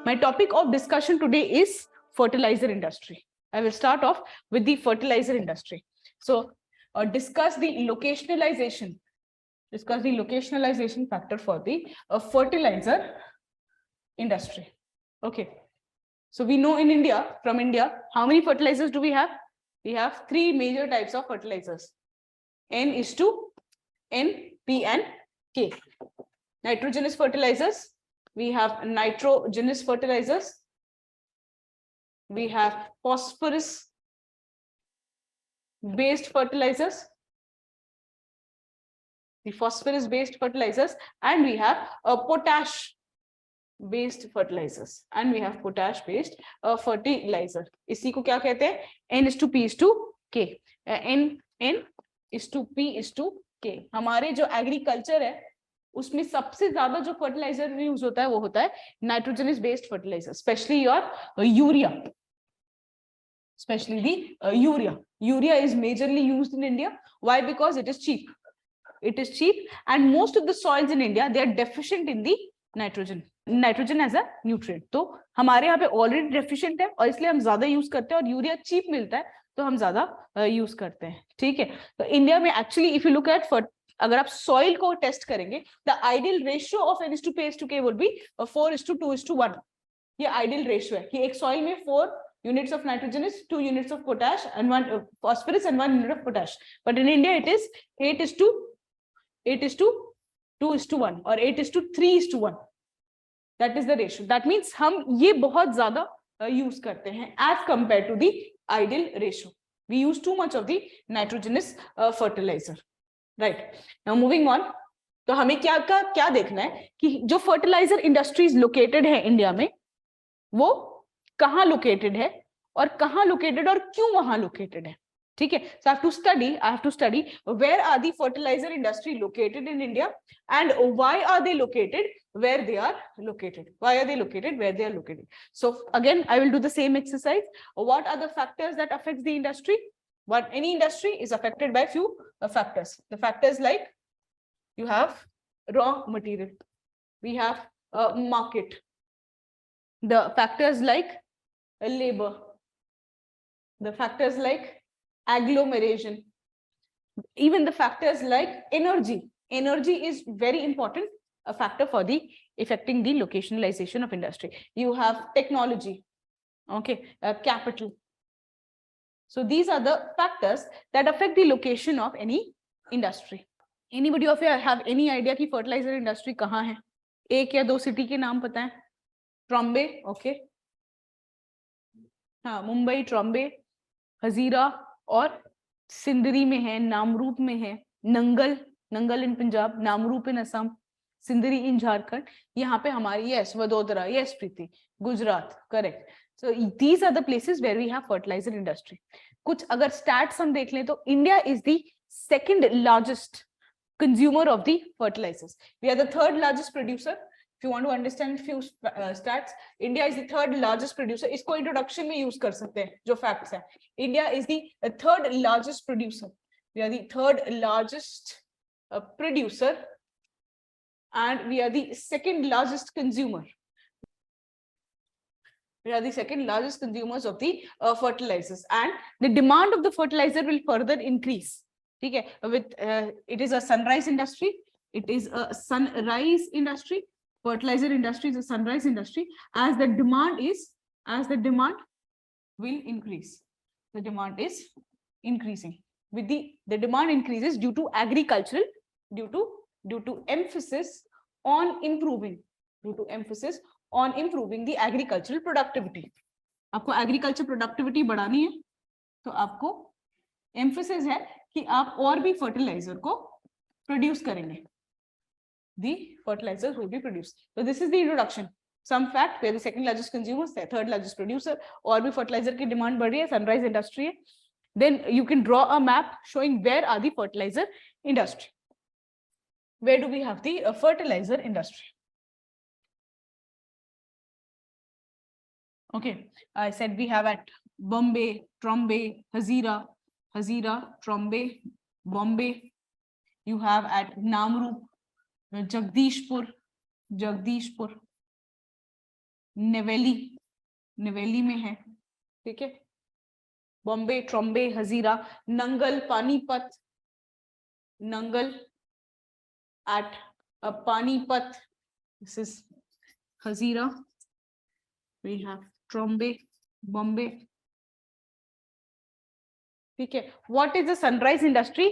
My topic of discussion today is fertilizer industry. I will start off with the fertilizer industry. So discuss the locationalization. Discuss the locationalization factor for the fertilizer industry. Okay. So we know in India, from India, how many fertilizers do we have? We have three major types of fertilizers. N is to N, P and K. Nitrogenous fertilizers. We have nitrogenous fertilizers. We have phosphorus based fertilizers. The phosphorus based fertilizers, and we have potash based fertilizers, and we have potash based fertilizer. इसी को क्या कहते हैं? N is to P is to K. N is to P is to K. हमारे जो agriculture है उसमें सबसे ज्यादा जो फर्टिलाइजर यूज होता है वो होता है nitrogenous based fertiliser, specially your urea. Especially the urea. Urea is majorly used in India. Why? Because it is cheap. It is cheap, and most of the soils in India, they are deficient in the nitrogen. Nitrogen as a nutrient. तो हमारे यहाँ पे already deficient है और इसलिए हम ज्यादा use करते हैं, और यूरिया cheap मिलता है तो हम ज्यादा use करते हैं. ठीक है. तो इंडिया में actually if you look at अगर आप soil को टेस्ट करेंगे, the ideal ratio of N is to P is to K would be 4:2:1. ये ideal ratio है कि एक soil में 4 units of nitrogen is 2 units of potash and 1 phosphorus and 1 unit of potash. But in India it is 8:2:1 or 8:3:1. That is the ratio. That means हम ये बहुत ज्यादा use करते हैं as compared to the ideal ratio. We use too much of the nitrogenous fertilizer. Right. Now moving on. तो हमें क्या देखना है कि जो fertilizer industries located है इंडिया में वो कहाँ लोकेटेड है और कहाँ लोकेटेड और क्यों वहां लोकेटेड है. ठीक है. So I have to study where are the fertilizer industry located in India and why are they located where they are located. Why are they located where they are located? So again I will do the same exercise. What are the factors that affects the industry? What any industry is affected by few factors. The factors like you have raw material, we have market, the factors like labor, the factors like agglomeration, even the factors like energy. Energy is very important a factor for the affecting the locationalization of industry. You have technology, okay, capital. So these are the factors that affect the location of any industry. Anybody of you have any idea कि fertilizer industry कहाँ है? एक या दो city के नाम पता है? ट्रॉम्बे, ओके, हाँ, मुंबई, ट्रॉम्बे, हजीरा और सिंदरी में है, नामरूप में है, नंगल इन पंजाब, नामरूप इन असम, सिंदरी इन झारखंड. यहाँ पे हमारी yes Vadodara, yes Preeti, Gujarat, correct. So these are the places where we have fertiliser industry. कुछ अगर स्टैट्स हम देख लें तो India is the second largest consumer of the fertilisers. We are the third largest producer. If you want to understand few stats, India is the third largest producer. इसको introduction में use कर सकते हैं जो facts हैं. India is the third largest producer. We are the third largest producer, and we are the second largest consumer. We are the second largest consumers of the fertilizers, and the demand of the fertilizer will further increase. ठीक है. With it is a sunrise industry. It is a sunrise industry. Fertilizer industry is a sunrise industry. As the demand will increase. The demand is increasing. With the demand increases due to agricultural, due to emphasis on improving, the agricultural productivity. आपको agriculture productivity बढ़ानी है तो आपको emphasis है कि आप और भी fertilizer को produce करेंगे. The fertilizers will be produced. So this is the introduction. Some fact, we are the second largest consumers, the third largest producer. और भी fertilizer की demand बढ़ रही है, sunrise industry है. Then you can draw a map showing where are the fertilizer industry. Where do we have the fertilizer industry? Okay, I said we have at Bombay, Trombay, Hazira, Trombay, Bombay. You have at Namrup, Jagdishpur, Neyveli में है, ठीक है, Bombay, Trombay, Hazira, Nangal, Panipat, Nangal at Panipat, this is Hazira, we have Trombay, Bombay, ठीक है. What is the sunrise industry?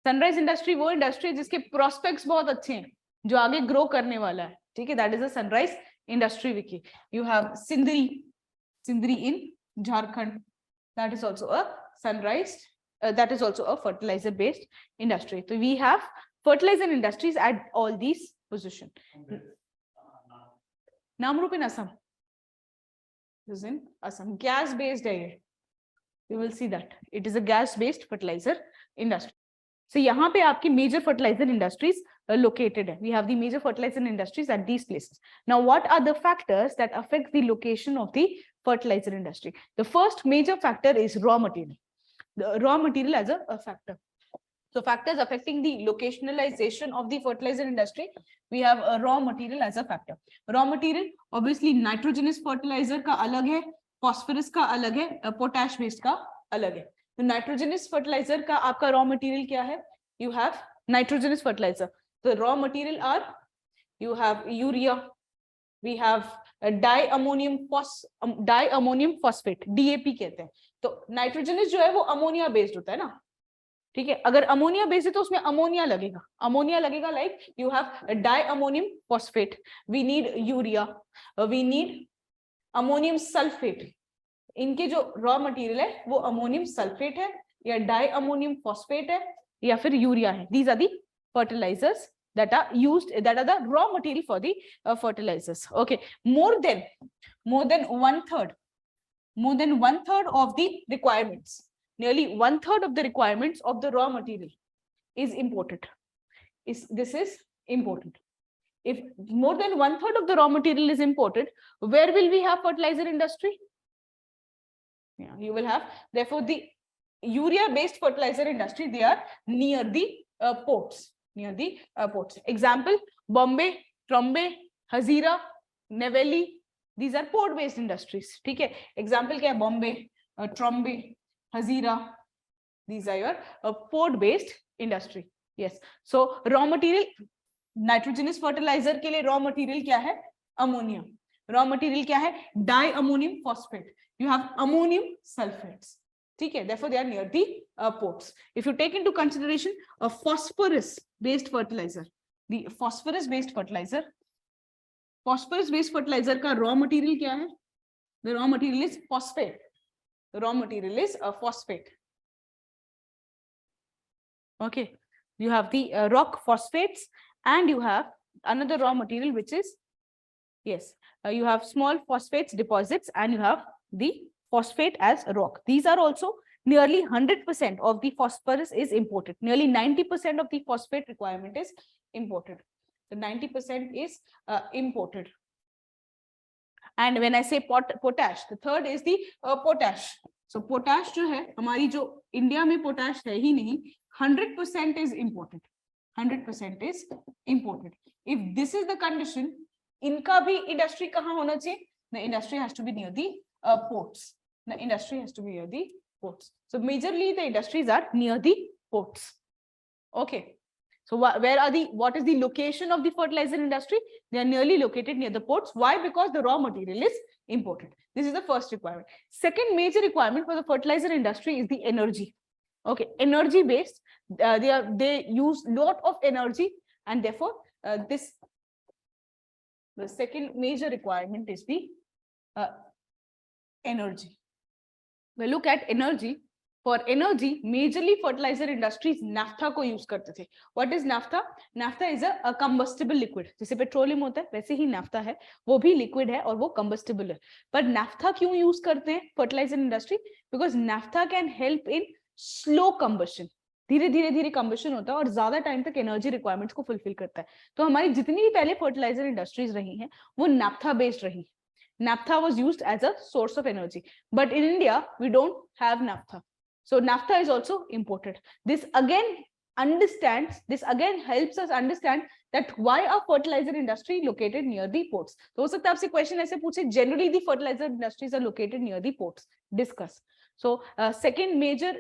Sunrise industry वो industry है जिसके prospects बहुत अच्छे हैं, जो आगे ग्रो करने वाला है, ठीक है. That is a sunrise industry Vicky. You have Sindri in Jharkhand, that is also a sunrise, that is also a fertilizer based industry. So we have fertilizer industries at all these position. Namrup in Assam, this is in Assam, gas based है ये, you will see that it is a gas based fertilizer industry. So यहाँ पे आपकी major fertilizer industries located है. We have the major fertilizer industries at these places. Now what are the factors that affect the location of the fertilizer industry? The first major factor is raw material. The raw material as a factor. So factors affecting the locationalization of the fertilizer industry, we have a raw material as a factor. Raw material obviously nitrogenous fertilizer का अलग है, phosphorus का अलग है, potash based का अलग है. तो nitrogenous fertilizer का आपका raw material क्या है? You have nitrogenous fertilizer. The raw material are, you have urea, we have diammonium phosphate, DAP कहते हैं. तो नाइट्रोजनस जो है वो अमोनिया बेस्ड होता है ना, ठीक है. अगर अमोनिया बेस्ड है तो उसमें अमोनिया लगेगा, like you have diammonium phosphate, we need urea, we need ammonium sulphate. इनके जो रॉ मटेरियल है वो अमोनियम सल्फेट है या डाइअमोनियम फॉस्फेट है या फिर यूरिया है. These are the fertilisers that are used, that are the raw material for the fertilizers. Okay, more than one third of the requirements, nearly 1/3 of the requirements of the raw material is imported. This is imported. If more than 1/3 of the raw material is imported, where will we have fertilizer industry? Yeah, you will have. Therefore, the urea based fertilizer industry, they are near the ports. Example, Bombay, Trombay, Hazira, Neyveli, these are port based industries, ठीक है. Example क्या है? Bombay, Trombay, Hazira, these are your port based industry. Yes, so raw material, nitrogenous fertilizer के लिए raw material क्या है? Ammonia. Raw material क्या है? Diammonium phosphate. You have ammonium sulfates. ठीक है. Therefore they are near the ports. If you take into consideration a phosphorus based fertilizer, the phosphorus based fertilizer का raw material क्या है? The raw material is phosphate. The raw material is a phosphate. Okay, you have the rock phosphates, and you have another raw material which is, yes, you have small phosphates deposits, and you have the phosphate as rock. These are also nearly 100% of the phosphorus is imported. Nearly 90% of the phosphate requirement is imported. So 90% is imported. And when I say potash, the third is the potash. So potash जो है हमारी जो India में potash है ही नहीं, 100% is imported. 100% is imported. If this is the condition, इनका भी industry कहाँ होना चाहिए? The industry has to be near the ports. The industry has to be near the ports. So majorly the industries are near the ports. Okay. So what is the location of the fertilizer industry? They are nearly located near the ports. Why? Because the raw material is imported. This is the first requirement. Second major requirement for the fertilizer industry is the energy. Okay, energy based. They use lot of energy, and therefore the second major requirement is the energy. We look at energy. For energy, majorly fertilizer industries naphtha को use करते थे. What is naphtha? Naphtha is a combustible liquid. जैसे petroleum होता है वैसे ही naphtha है, वो भी liquid है और वो combustible है. पर naphtha क्यों use करते हैं fertilizer industry? Because naphtha can help in slow combustion. धीरे combustion होता है और ज्यादा टाइम तक energy requirements को fulfill करता है. तो हमारी जितनी भी पहले fertilizer industries रही हैं वो naphtha based रही. Naphtha was used as a source of energy. But in India, we don't have naphtha. So naphtha is also imported. This again understands, this again helps us understand that why are fertilizer industry located near the ports. तो हो सकता है आपसे question ऐसे पूछे, generally the fertilizer industries are located near the ports. Discuss. So second major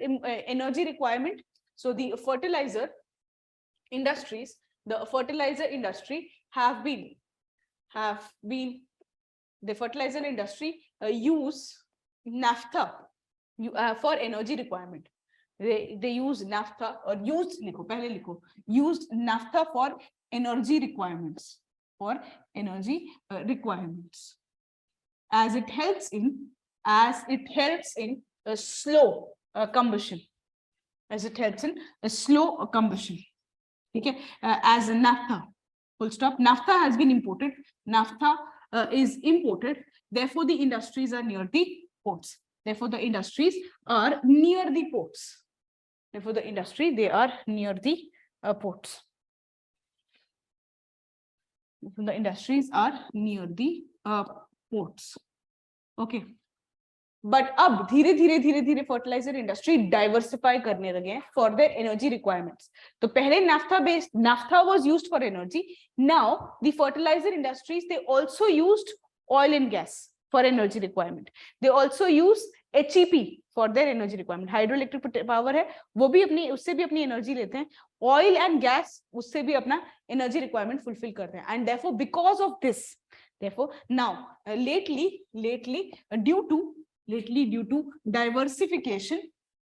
energy requirement. So the fertilizer industries, the fertilizer industry have been the fertilizer industry use naphtha for energy requirement. They use naphtha, or used लिखो, पहले लिखो, used naphtha for energy requirements, as it helps in a slow combustion, okay. As a naphtha, full stop. Naphtha has been imported. Naphtha is imported. Therefore, the industries are near the ports. Therefore, the industries are near the ports. Therefore, the industry, they are near the ports. The industries are near the ports. Okay. But अब धीरे-धीरे fertilizer industry diversify करने लगे for their energy requirements. तो पहले naphtha was used for energy. Now the fertilizer industries, they also used oil and gas for energy requirement. They also use HEP for their energy requirement. Hydroelectric power है, वो भी अपनी, उससे भी अपनी energy लेते हैं. Oil and gas उससे भी अपना energy requirement fulfill करते हैं. And therefore, because of this, now lately due to diversification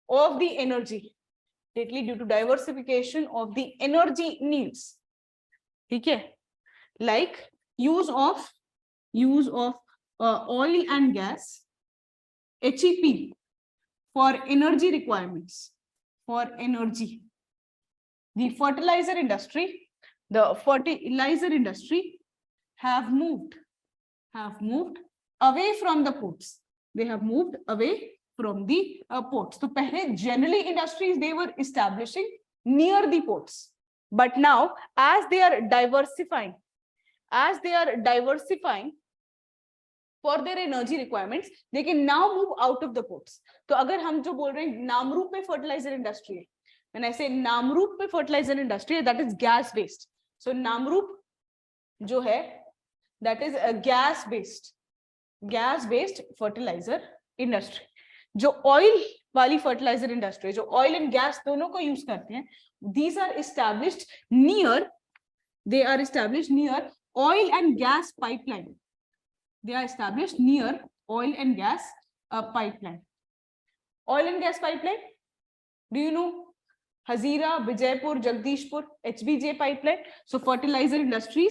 of the energy, needs, okay, like use of oil and gas, HEP for energy requirements, the fertilizer industry have moved away from the ports. They have moved away from the ports. So pehle generally industries, they were establishing near the ports, but now as they are diversifying for their energy requirements, they can now move out of the ports. तो अगर हम जो बोल रहे हैं नामरूप में fertilizer industry है, when I say Namrup में fertilizer industry, that is gas based. So Namrup जो है, that is a gas based fertilizer industry. जो oil वाली fertilizer industry, जो oil and gas दोनों को use करते हैं, these are established near oil and gas pipeline. They are established near oil and gas pipeline. Oil and gas pipeline, do you know? Hazira, Vijaypur, Jagdishpur, HBJ pipeline. So fertilizer industry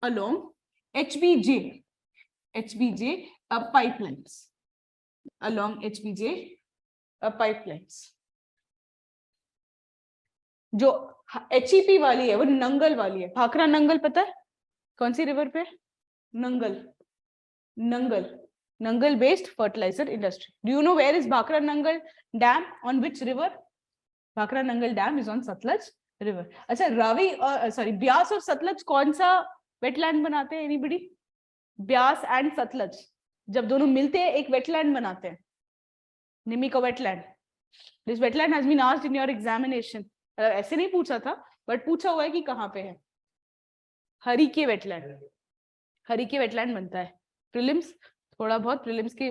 along HBJ pipelines, जो HEP वाली है वो नंगल वाली है. भाखरा नंगल पता है कौन सी river पे? Nangal based fertilizer industry. Do you know where is Bhakra Nangal Dam? On which river? Bhakra Nangal Dam is on Satluj river. अच्छा, ब्यास और सतलज कौन सा wetland बनाते हैं? Anybody? ब्यास and सतलज जब दोनों मिलते हैं एक wetland बनाते हैं, Nimika wetland. This wetland has been asked in your examination. ऐसे नहीं पूछा था, but पूछा हुआ है कि कहाँ पे है. हरी के wetland बनता है. Prelims थोड़ा बहुत prelims के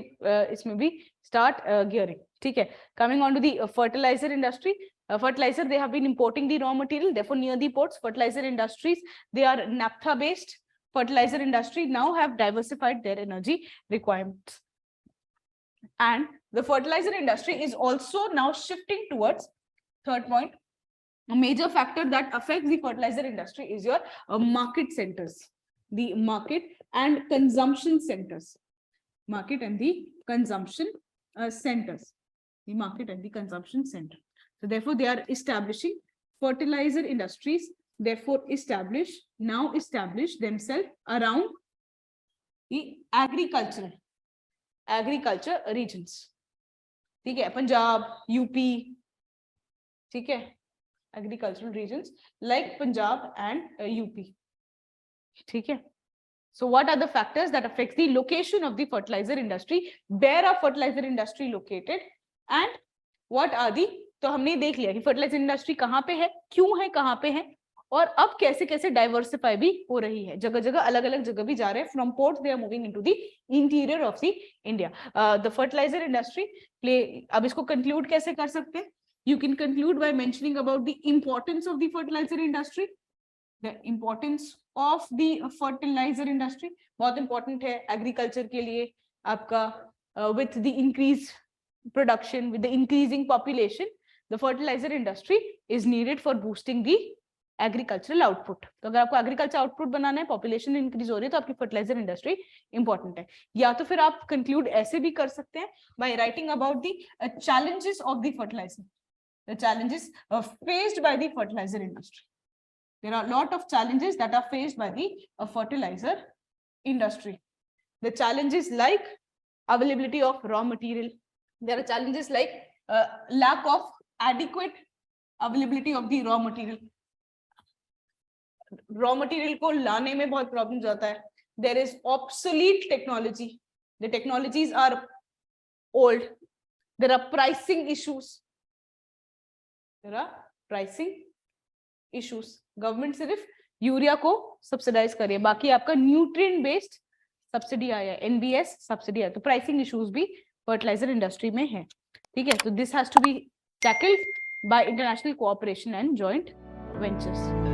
इसमें भी start gearing. ठीक है. Coming on to the fertilizer industry. Fertilizer, they have been importing the raw material, therefore near the ports. Fertilizer industries, they are naphtha based. Fertilizer industry now have diversified their energy requirements. And the fertilizer industry is also now shifting towards, third point, a major factor that affects the fertilizer industry is your market centers. The market and consumption centers. The market and the consumption center. So therefore, they are establishing fertilizer industries, therefore establish themselves around the agriculture regions. ठीक है, Punjab, UP, ठीक है, agricultural regions like Punjab and UP. ठीक है. So what are the factors that affects the location of the fertilizer industry? Where are fertilizer industry located? And what are the तो हमने देख लिया कि फर्टिलाइजर इंडस्ट्री कहाँ पे है, क्यों है, कहाँ पे है, और अब कैसे कैसे डाइवर्सिफाई भी हो रही है, जगह जगह अलग अलग जगह भी जा रहे हैं. From port they are moving into the interior of the India. The fertiliser industry play, अब इसको कंक्लूड कैसे कर सकते हैं? You can conclude by mentioning about the importance of the fertilizer industry. The importance of the fertilizer industry बहुत important है agriculture के लिए आपका. With the increased production, with the increasing population, the fertilizer industry is needed for boosting the agricultural output. तो अगर आपको agriculture output बनाना है, population increase हो रही है, तो आपकी fertilizer industry important है. या तो फिर आप conclude ऐसे भी कर सकते हैं by writing about the challenges of the fertilizer. The challenges faced by the fertilizer industry. There are a lot of challenges that are faced by the fertilizer industry. The challenges like availability of raw material. There are challenges like lack of adequate availability of the raw material. Raw material को लाने में बहुत problems आता है. There is obsolete technology. The technologies are old. There are pricing issues. There are pricing issues. Government सिर्फ urea को subsidise कर रही है, बाकी आपका न्यूट्रिएंट बेस्ड सब्सिडी आया, एनबीएस सब्सिडी आया, तो प्राइसिंग इश्यूज भी फर्टिलाइजर इंडस्ट्री में है. ठीक है, तो this has to be tackled by international cooperation and joint ventures.